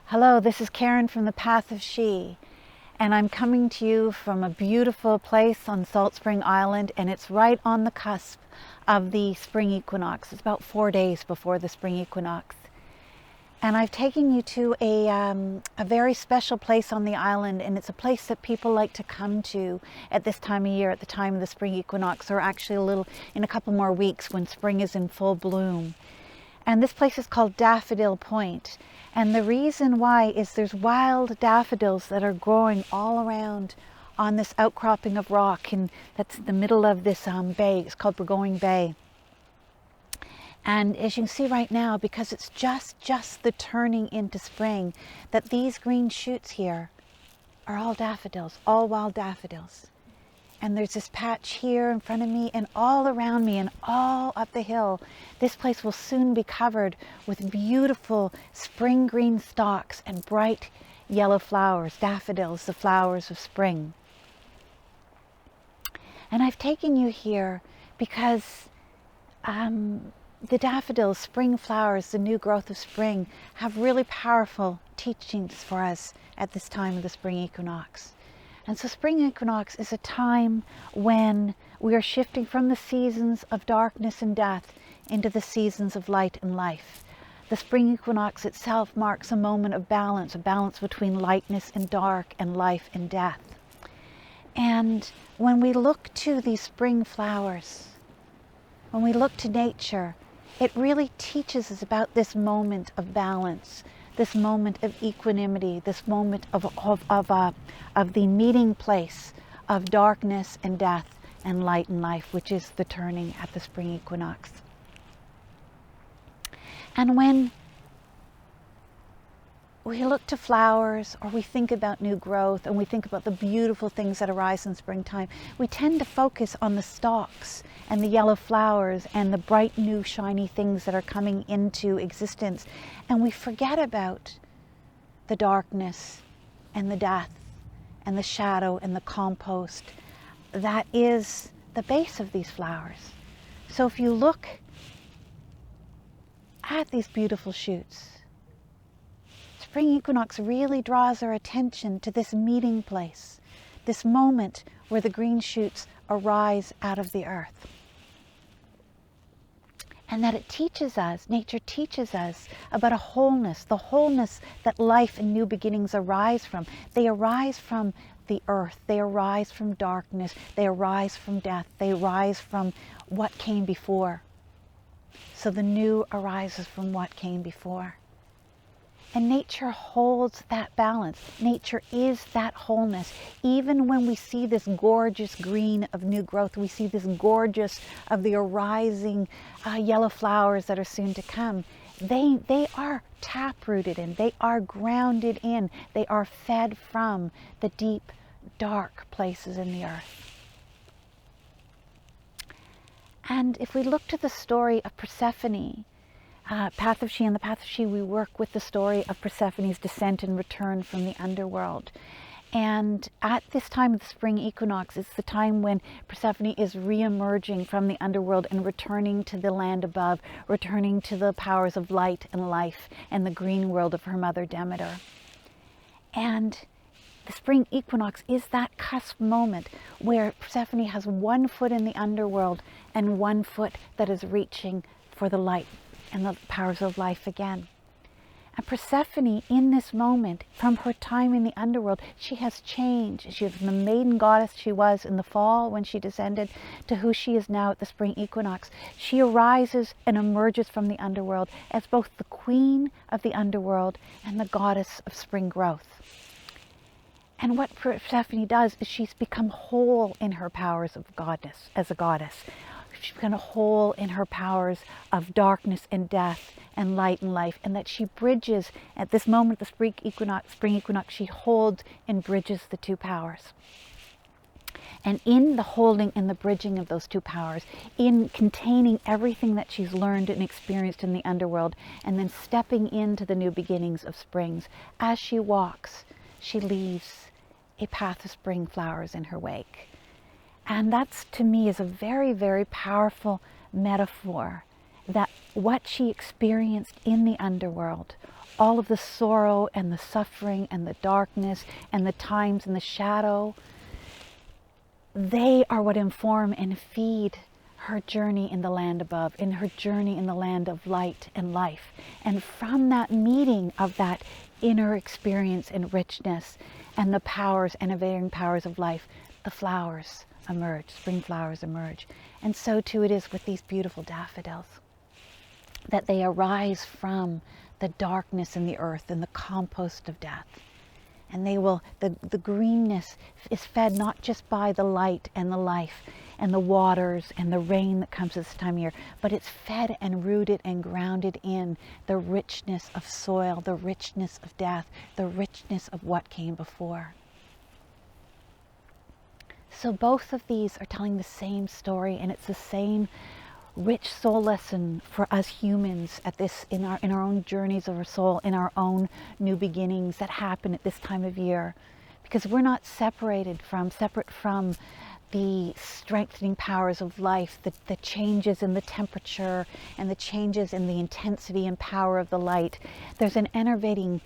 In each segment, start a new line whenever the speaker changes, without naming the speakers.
Hello, this is Karen from the Path of She, and I'm coming to you from a beautiful place on Salt Spring Island, and it's right on the cusp of the Spring Equinox. It's about 4 days before the Spring Equinox. And I've taken you to a very special place on the island, and it's a place that people like to come to at this time of year, at the time of the Spring Equinox, or actually in a couple more weeks when spring is in full bloom. And this place is called Daffodil Point. And the reason why is there's wild daffodils that are growing all around on this outcropping of rock, and that's the middle of this bay. It's called Burgoyne Bay. And as you can see right now, because it's just the turning into spring, that these green shoots here are all daffodils, all wild daffodils. And there's this patch here in front of me and all around me and all up the hill. This place will soon be covered with beautiful spring green stalks and bright yellow flowers, daffodils, the flowers of spring. And I've taken you here because the daffodils, spring flowers, the new growth of spring, have really powerful teachings for us at this time of the Spring Equinox. And so Spring Equinox is a time when we are shifting from the seasons of darkness and death into the seasons of light and life. The Spring Equinox itself marks a moment of balance, a balance between lightness and dark and life and death. And when we look to these spring flowers, when we look to nature, it really teaches us about this moment of balance, this moment of equanimity, this moment of the meeting place of darkness and death and light and life, which is the turning at the Spring Equinox. And when we look to flowers, or we think about new growth, and we think about the beautiful things that arise in springtime, we tend to focus on the stalks and the yellow flowers and the bright new shiny things that are coming into existence. And we forget about the darkness and the death and the shadow and the compost that is the base of these flowers. So if you look at these beautiful shoots, Spring Equinox really draws our attention to this meeting place, this moment where the green shoots arise out of the earth. And that it teaches us, nature teaches us about a wholeness, the wholeness that life and new beginnings arise from. They arise from the earth, they arise from darkness, they arise from death, they arise from what came before. So the new arises from what came before. And nature holds that balance. Nature is that wholeness. Even when we see this gorgeous green of new growth, we see this gorgeous of the arising yellow flowers that are soon to come. They are taprooted in, they are grounded in, they are fed from the deep, dark places in the earth. And if we look to the story of Persephone, Path of She and the Path of She, we work with the story of Persephone's descent and return from the underworld. And at this time of the Spring Equinox, it's the time when Persephone is re-emerging from the underworld and returning to the land above, returning to the powers of light and life and the green world of her mother Demeter. And the Spring Equinox is that cusp moment where Persephone has one foot in the underworld and one foot that is reaching for the light and the powers of life again. And Persephone, in this moment, from her time in the underworld, she has changed. She was the maiden goddess she was in the fall when she descended to who she is now at the Spring Equinox. She arises and emerges from the underworld as both the queen of the underworld and the goddess of spring growth. And what Persephone does is she's become whole in her powers of goddess, as a goddess. She's become whole in her powers of darkness and death and light and life, and that she bridges, at this moment, the Spring Equinox, she holds and bridges the two powers. And in the holding and the bridging of those two powers, in containing everything that she's learned and experienced in the underworld, and then stepping into the new beginnings of springs, as she walks, she leaves a path of spring flowers in her wake. And that's, to me, is a very, very powerful metaphor that what she experienced in the underworld, all of the sorrow and the suffering and the darkness and the times and the shadow, they are what inform and feed her journey in the land above, in her journey in the land of light and life. And from that meeting of that inner experience and richness and the powers, innovating powers of life, the flowers emerge, spring flowers emerge. And so too it is with these beautiful daffodils, that they arise from the darkness in the earth and the compost of death. And they will, the greenness is fed not just by the light and the life and the waters and the rain that comes this time of year, but it's fed and rooted and grounded in the richness of soil, the richness of death, the richness of what came before. So both of these are telling the same story, and it's the same rich soul lesson for us humans at this, in our own journeys of our soul, in our own new beginnings that happen at this time of year, because we're not separate from the strengthening powers of life, the changes in the temperature and the changes in the intensity and power of the light. There's an enervating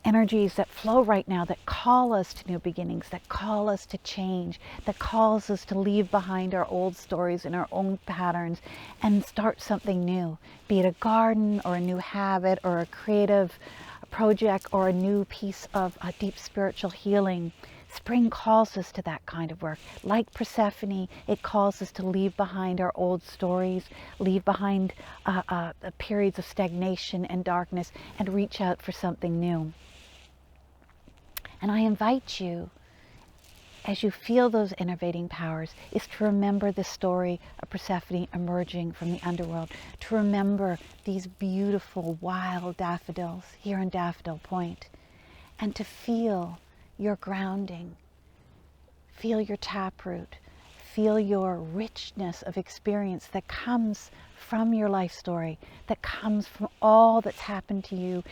energies that flow right now that call us to new beginnings, that call us to change, that calls us to leave behind our old stories and our own patterns and start something new, be it a garden or a new habit or a creative project or a new piece of deep spiritual healing. Spring calls us to that kind of work. Like Persephone, it calls us to leave behind our old stories, leave behind periods of stagnation and darkness, and reach out for something new. And I invite you, as you feel those innovating powers, is to remember the story of Persephone emerging from the underworld, to remember these beautiful wild daffodils here in Daffodil Point, and to feel your grounding, feel your taproot, feel your richness of experience that comes from your life story, that comes from all that's happened to you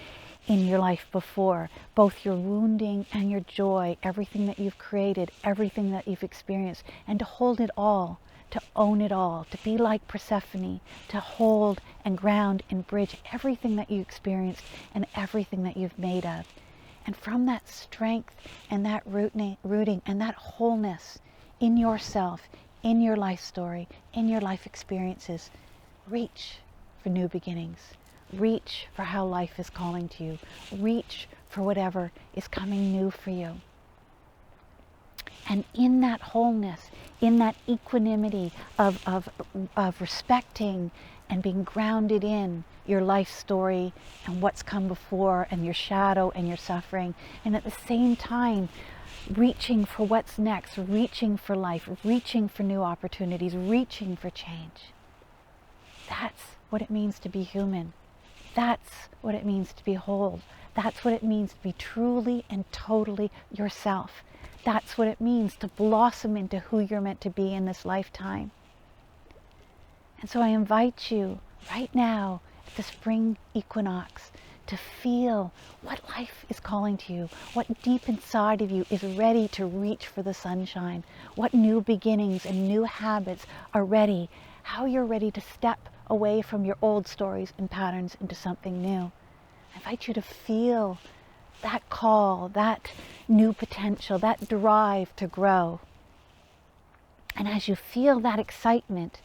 in your life before, both your wounding and your joy, everything that you've created, everything that you've experienced, and to hold it all, to own it all, to be like Persephone, to hold and ground and bridge everything that you experienced and everything that you've made of. And from that strength and that rooting and that wholeness in yourself, in your life story, in your life experiences, reach for new beginnings. Reach for how life is calling to you. Reach for whatever is coming new for you. And in that wholeness, in that equanimity of respecting and being grounded in your life story and what's come before and your shadow and your suffering, and at the same time reaching for what's next, reaching for life, reaching for new opportunities, reaching for change. That's what it means to be human. That's what it means to be whole. That's what it means to be truly and totally yourself. That's what it means to blossom into who you're meant to be in this lifetime. And so I invite you right now at the Spring Equinox to feel what life is calling to you, what deep inside of you is ready to reach for the sunshine, what new beginnings and new habits are ready, how you're ready to step away from your old stories and patterns into something new. I invite you to feel that call, that new potential, that drive to grow. And as you feel that excitement,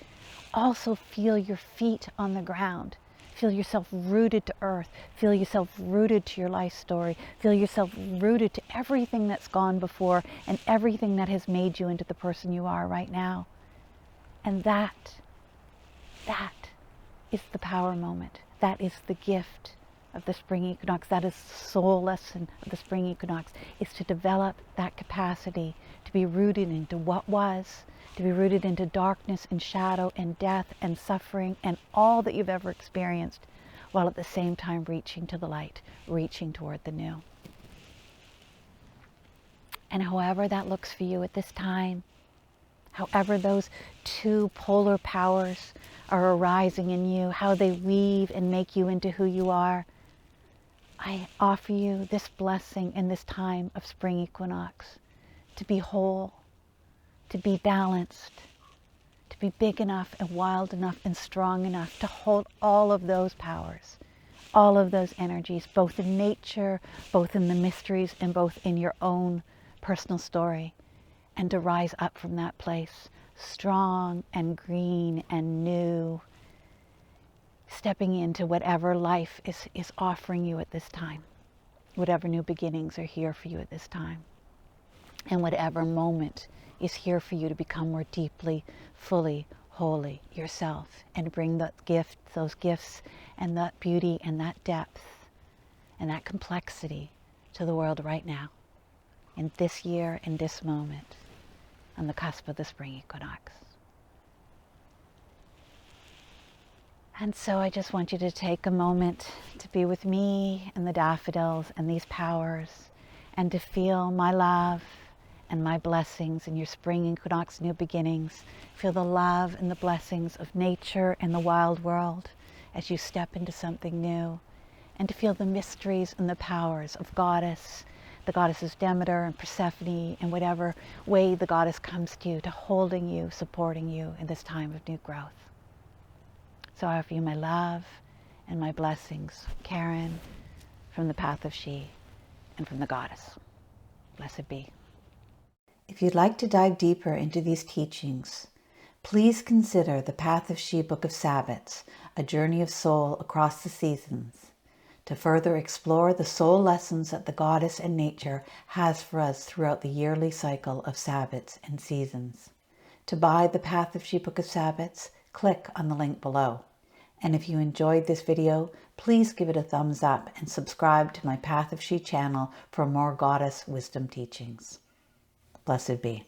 also feel your feet on the ground. Feel yourself rooted to earth. Feel yourself rooted to your life story. Feel yourself rooted to everything that's gone before and everything that has made you into the person you are right now. And that is the power moment. That is the gift of the Spring Equinox. That is the soul lesson of the Spring Equinox, is to develop that capacity to be rooted into what was, to be rooted into darkness and shadow and death and suffering and all that you've ever experienced, while at the same time reaching to the light, reaching toward the new. And however that looks for you at this time, however those two polar powers are arising in you, how they weave and make you into who you are, I offer you this blessing in this time of Spring Equinox, to be whole, to be balanced, to be big enough and wild enough and strong enough to hold all of those powers, all of those energies, both in nature, both in the mysteries, and both in your own personal story, and to rise up from that place, strong and green and new, stepping into whatever life is offering you at this time, whatever new beginnings are here for you at this time, and whatever moment is here for you to become more deeply, fully, wholly yourself, and bring those gifts and that beauty and that depth and that complexity to the world right now, in this year, in this moment, on the cusp of the spring equinox. And so I just want you to take a moment to be with me and the daffodils and these powers, and to feel my love and my blessings in your spring equinox new beginnings. Feel the love and the blessings of nature and the wild world as you step into something new, and to feel the mysteries and the powers of the goddesses Demeter and Persephone, and whatever way the goddess comes to you, to holding you, supporting you in this time of new growth. So I offer you my love and my blessings, Karen, from the Path of She and from the goddess. Blessed be. If you'd like to dive deeper into these teachings, please consider the Path of She Book of Sabbats, A Journey of Soul Across the Seasons, to further explore the soul lessons that the goddess and nature has for us throughout the yearly cycle of Sabbats and seasons. To buy the Path of She Book of Sabbats, click on the link below. And if you enjoyed this video, please give it a thumbs up and subscribe to my Path of She channel for more goddess wisdom teachings. Blessed be.